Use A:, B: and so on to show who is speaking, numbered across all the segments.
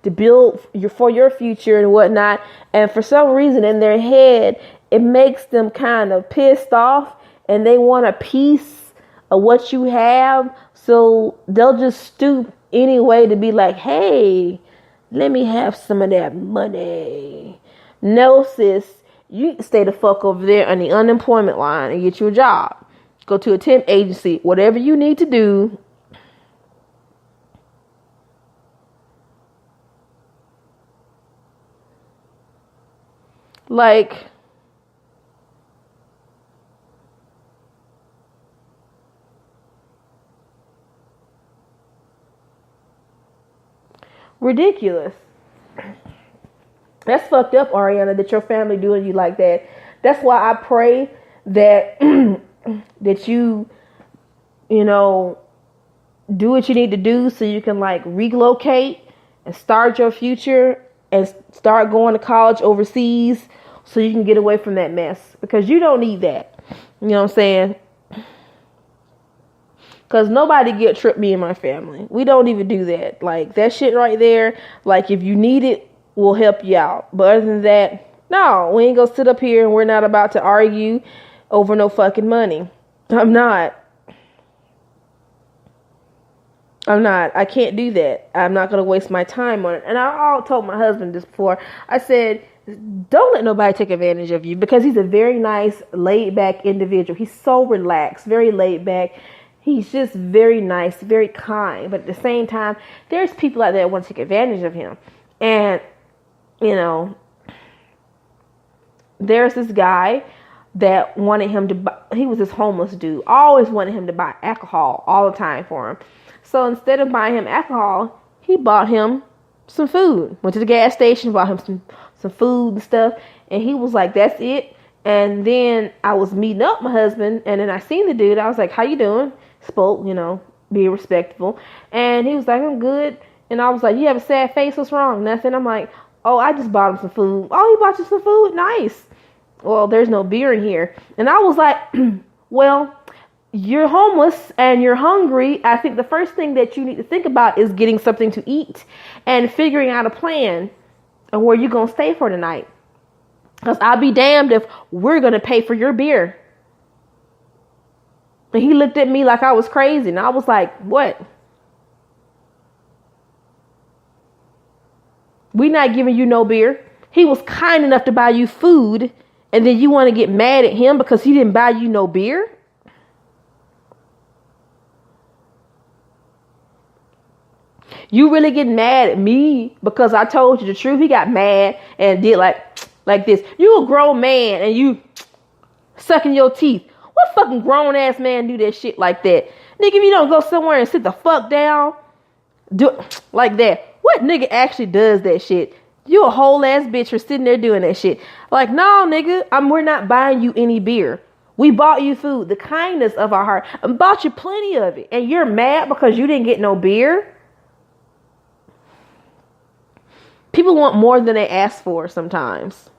A: to build for your future and whatnot. And for some reason in their head, it makes them kind of pissed off and they want a piece of what you have. So they'll just stoop anyway to be like, hey, let me have some of that money. No, sis, you stay the fuck over there on the unemployment line and get you a job. Go to a temp agency, whatever you need to do. Like, ridiculous. That's fucked up, Ariana, that your family doing you like that. That's why I pray that that you know, do what you need to do so you can like relocate and start your future and start going to college overseas so you can get away from that mess, because you don't need that. You know what I'm saying? Because nobody guilt trip me and my family. We don't even do that. Like, that shit right there, like, if you need it, we'll help you out. But other than that, no, we ain't gonna sit up here and we're not about to argue over no fucking money. I'm not. I can't do that. I'm not going to waste my time on it. And I told my husband this before. I said, don't let nobody take advantage of you, because he's a very nice, laid back individual. He's so relaxed, very laid back. He's just very nice, very kind. But at the same time, there's people out there that want to take advantage of him. And, you know, there's this guy that wanted him to buy, he was this homeless dude, always wanted him to buy alcohol all the time for him. So instead of buying him alcohol, he bought him some food. Went to the gas station, bought him some food and stuff. And he was like, that's it. And then I was meeting up my husband, and then I seen the dude. I was like, how you doing? Spoke, you know, being respectful. And he was like, I'm good. And I was like, you have a sad face. What's wrong? Nothing. I'm like, oh, I just bought him some food. Oh, he bought you some food? Nice. Well, there's no beer in here. And I was like, well, you're homeless and you're hungry. I think the first thing that you need to think about is getting something to eat and figuring out a plan of where you're going to stay for the night. Because I'll be damned if we're going to pay for your beer. And he looked at me like I was crazy. And I was like, what? We're not giving you no beer. He was kind enough to buy you food. And then you want to get mad at him because he didn't buy you no beer? You really get mad at me because I told you the truth? He got mad and did like this. You a grown man and you sucking your teeth. What fucking grown ass man do that shit like that? Nigga, if you don't go somewhere and sit the fuck down, do like that. What nigga actually does that shit? You a whole ass bitch for sitting there doing that shit. Like, no, nigga, we're not buying you any beer. We bought you food, the kindness of our heart, and bought you plenty of it. And you're mad because you didn't get no beer? People want more than they ask for sometimes.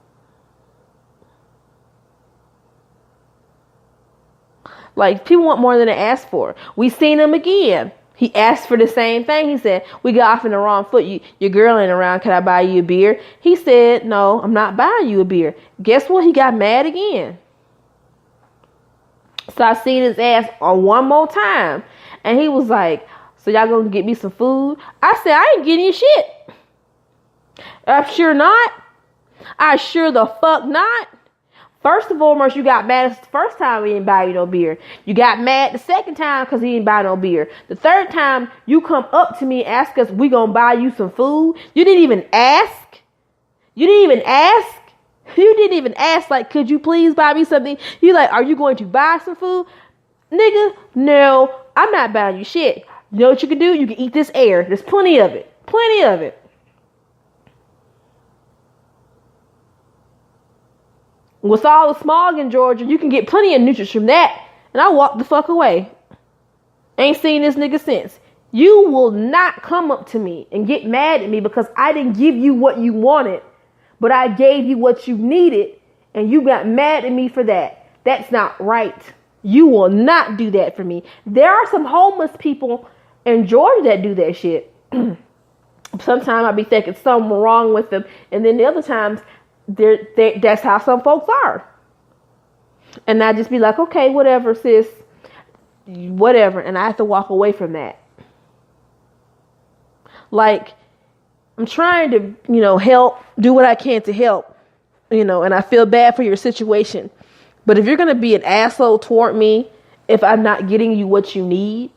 A: Like, people want more than they ask for. We seen him again. He asked for the same thing. He said, we got off in the wrong foot. Your girl ain't around. Can I buy you a beer? He said, no, I'm not buying you a beer. Guess what? He got mad again. So I seen his ass on one more time. And he was like, so y'all gonna get me some food? I said, I ain't getting you shit. I'm sure not. I sure the fuck not. First of all, you got mad the first time he didn't buy you no beer. You got mad the second time because he didn't buy no beer. The third time you come up to me and ask us, we gonna buy you some food. You didn't even ask. You didn't even ask. You didn't even ask, like, could you please buy me something? You like, are you going to buy some food? Nigga, no, I'm not buying you shit. You know what you can do? You can eat this air. There's plenty of it. Plenty of it. With all the smog in Georgia, you can get plenty of nutrients from that. And I walked the fuck away. Ain't seen this nigga since. You will not come up to me and get mad at me because I didn't give you what you wanted, but I gave you what you needed, and you got mad at me for that. That's not right. You will not do that for me. There are some homeless people in Georgia that do that shit. Sometimes I'll be thinking something wrong with them. And then the other times, that's how some folks are. And I just be like, okay, whatever, sis. Whatever. And I have to walk away from that. Like, I'm trying to, help, do what I can to help, and I feel bad for your situation. But if you're going to be an asshole toward me, if I'm not getting you what you need,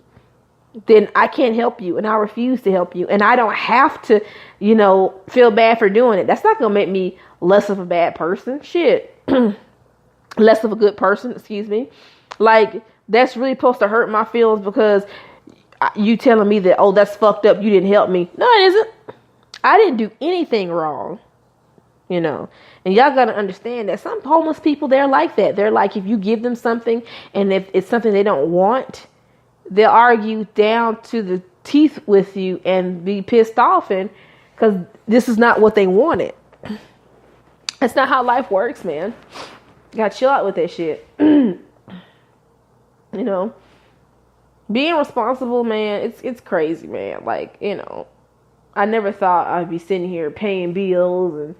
A: then I can't help you, and I refuse to help you. And I don't have to, feel bad for doing it. That's not going to make me less of a bad person. Shit. Less of a good person, excuse me. Like, that's really supposed to hurt my feelings because you telling me that, oh, that's fucked up, you didn't help me. No, it isn't. I didn't do anything wrong, and y'all got to understand that some homeless people, they're like that. They're like, if you give them something and if it's something they don't want, they'll argue down to the teeth with you and be pissed off, and because this is not what they wanted. That's not how life works, man. You got to chill out with that shit. Being responsible, man, it's crazy, man. Like, I never thought I'd be sitting here paying bills and,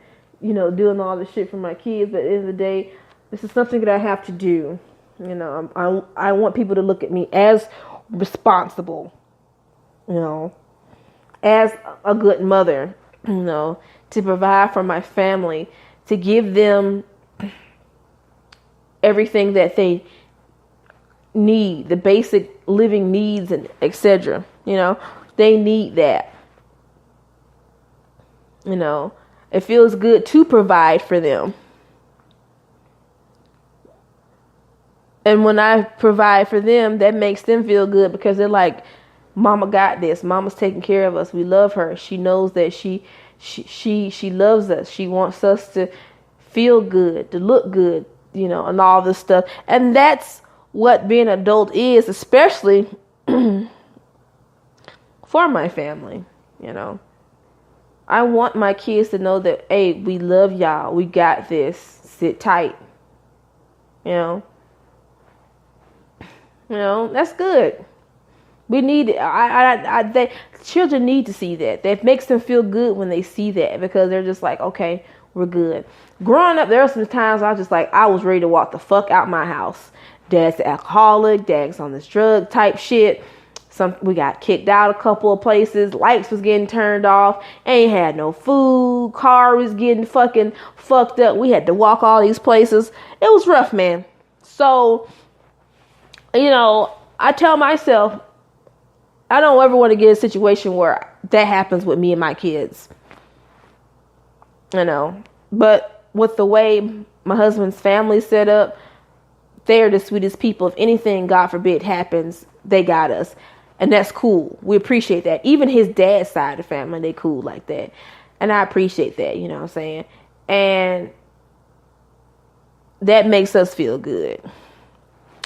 A: doing all this shit for my kids. But at the end of the day, this is something that I have to do. I want people to look at me as responsible, as a good mother, to provide for my family, to give them everything that they need, the basic living needs and etc. They need that. It feels good to provide for them. And when I provide for them, that makes them feel good because they're like, Mama got this. Mama's taking care of us. We love her. She knows that she loves us. She wants us to feel good, to look good, and all this stuff. And that's what being an adult is, especially for my family, I want my kids to know that, hey, we love y'all. We got this. Sit tight. That's good. We need it. Children need to see that. That makes them feel good when they see that because they're just like, okay, we're good. Growing up, there were some times I was ready to walk the fuck out my house. Dad's an alcoholic. Dad's on this drug type shit. We got kicked out a couple of places. Lights was getting turned off. Ain't had no food. Car was getting fucking fucked up. We had to walk all these places. It was rough, man. So, I tell myself, I don't ever want to get in a situation where that happens with me and my kids. But with the way my husband's family set up, they're the sweetest people. If anything, God forbid, happens, they got us. And that's cool. We appreciate that. Even his dad's side of the family, they cool like that. And I appreciate that, you know what I'm saying? And that makes us feel good.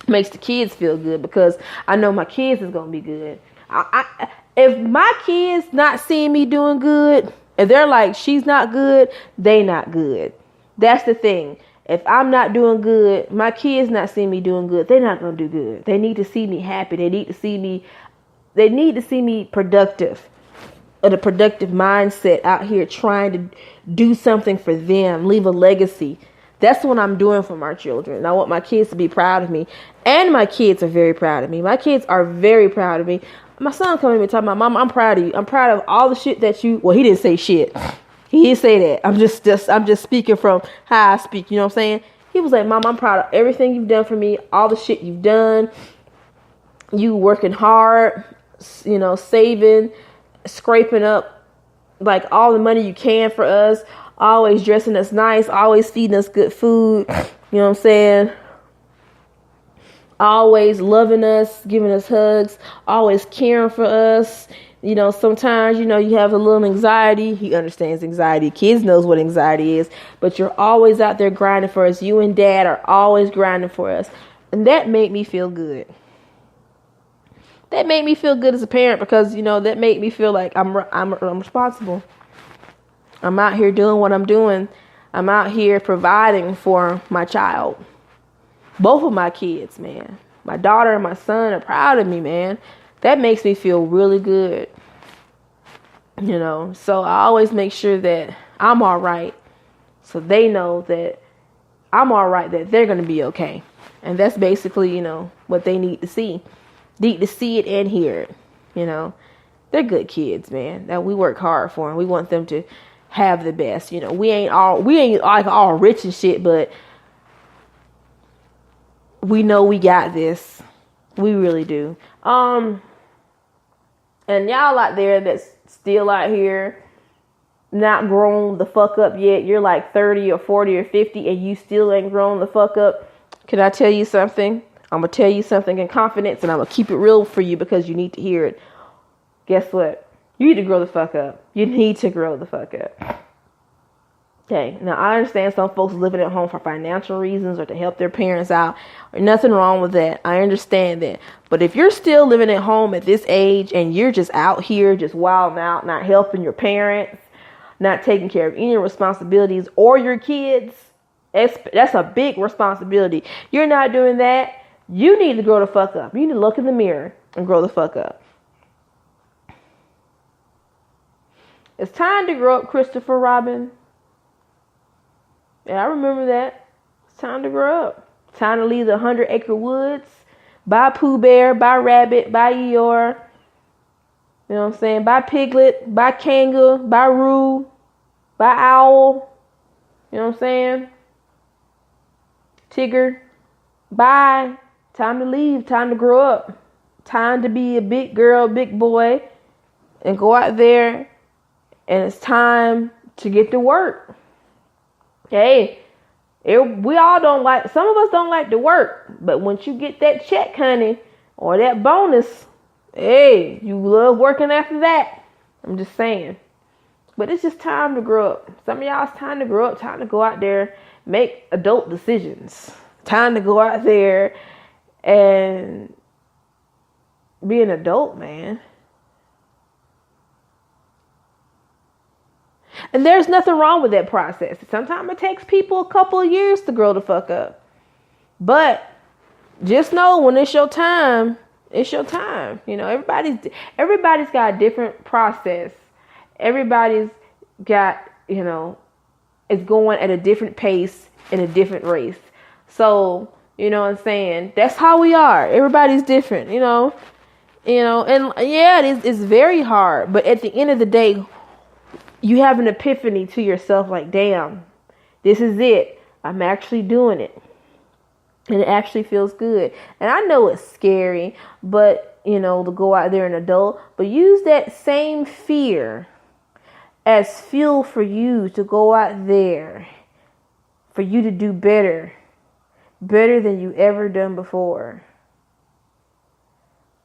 A: Makes the kids feel good because I know my kids is going to be good. If my kids not seeing me doing good, if they're like, she's not good, they not good. That's the thing. If I'm not doing good, my kids not seeing me doing good, they're not going to do good. They need to see me happy. They need to see me productive. A productive mindset out here trying to do something for them, leave a legacy. That's what I'm doing for my children. I want my kids to be proud of me. And my kids are very proud of me. My kids are very proud of me. My son coming to me talking about, Mama, I'm proud of you. I'm proud of all the shit that well, he didn't say shit. He didn't say that. I'm just speaking from how I speak. You know what I'm saying? He was like, Mom, I'm proud of everything you've done for me. All the shit you've done. You working hard, saving, scraping up like all the money you can for us. Always dressing us nice. Always feeding us good food. You know what I'm saying? Always loving us, giving us hugs. Always caring for us. Sometimes, you have a little anxiety. He understands anxiety. Kids knows what anxiety is. But you're always out there grinding for us. You and Dad are always grinding for us. And that made me feel good. That made me feel good as a parent because, that made me feel like I'm responsible. I'm out here doing what I'm doing. I'm out here providing for my child. Both of my kids, man. My daughter and my son are proud of me, man. That makes me feel really good. So I always make sure that I'm all right, so they know that I'm all right, that they're going to be okay. And that's basically, what they need to see. Need to see it and hear it. They're good kids, man. That we work hard for, and we want them to have the best. We ain't like all rich and shit, but we know we got this. We really do. And y'all out there that's still out here not grown the fuck up yet. You're like 30 or 40 or 50 and you still ain't grown the fuck up. Can I tell you something? I'm going to tell you something in confidence, and I'm going to keep it real for you because you need to hear it. Guess what? You need to grow the fuck up. You need to grow the fuck up. Okay. Now, I understand some folks living at home for financial reasons or to help their parents out. Or nothing wrong with that. I understand that. But if you're still living at home at this age and you're just out here just wilding out, not helping your parents, not taking care of any responsibilities or your kids, that's a big responsibility. You're not doing that. You need to grow the fuck up. You need to look in the mirror and grow the fuck up. It's time to grow up, Christopher Robin. Yeah, I remember that. It's time to grow up. Time to leave the 100-acre woods. Buy Pooh Bear, buy Rabbit, buy Eeyore. You know what I'm saying? Buy Piglet, buy Kanga, buy Roo, buy Owl. You know what I'm saying? Tigger. Bye. Time to leave. Time to grow up. Time to be a big girl, big boy, and go out there. And it's time to get to work. Hey, we all don't like, some of us don't like to work. But once you get that check, honey, or that bonus, hey, you love working after that. I'm just saying. But it's just time to grow up. Some of y'all, it's time to grow up. Time to go out there, make adult decisions. Time to go out there and be an adult, man. And there's nothing wrong with that process. Sometimes it takes people a couple of years to grow the fuck up. But just know when it's your time, it's your time. Everybody's got a different process. Everybody's got, is going at a different pace in a different race. So, what I'm saying? That's how we are. Everybody's different, and yeah, it's very hard. But at the end of the day, you have an epiphany to yourself like, damn, this is it. I'm actually doing it. And it actually feels good. And I know it's scary, but, to go out there and adult. But use that same fear as fuel for you to go out there. For you to do better. Better than you ever done before.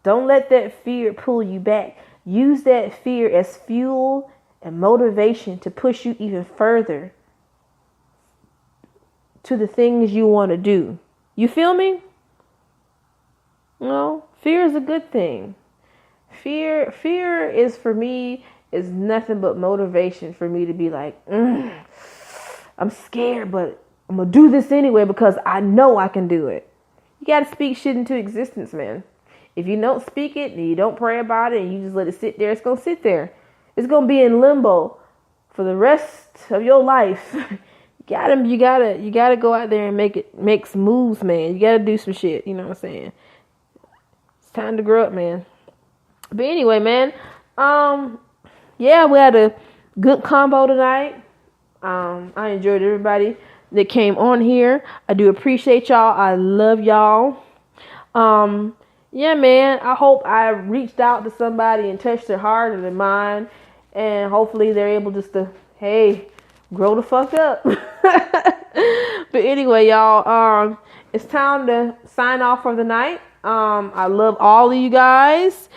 A: Don't let that fear pull you back. Use that fear as fuel and motivation to push you even further to the things you want to do. You feel me? Fear is a good thing. Fear is, for me, is nothing but motivation for me to be like, I'm scared, but I'm going to do this anyway because I know I can do it. You got to speak shit into existence, man. If you don't speak it and you don't pray about it and you just let it sit there, it's going to sit there. It's going to be in limbo for the rest of your life. You gotta go out there and make some moves, man. You gotta do some shit. You know what I'm saying? It's time to grow up, man. But anyway, man, yeah, we had a good combo tonight. I enjoyed everybody that came on here. I do appreciate y'all. I love y'all. Yeah, man, I hope I reached out to somebody and touched their heart and their mind. And hopefully they're able just to, hey, grow the fuck up. But anyway, y'all, it's time to sign off for the night. I love all of you guys.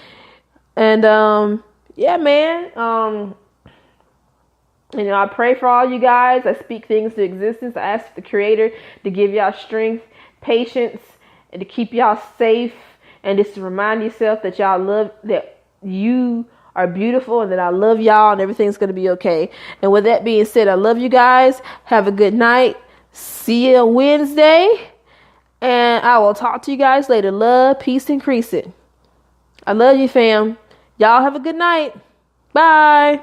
A: And, yeah, man, I pray for all you guys. I speak things to existence. I ask the Creator to give y'all strength, patience, and to keep y'all safe. And just to remind yourself that y'all love, that you are beautiful and that I love y'all and everything's going to be okay. And with that being said, I love you guys. Have a good night. See you Wednesday. And I will talk to you guys later. Love, peace, increase it. I love you, fam. Y'all have a good night. Bye.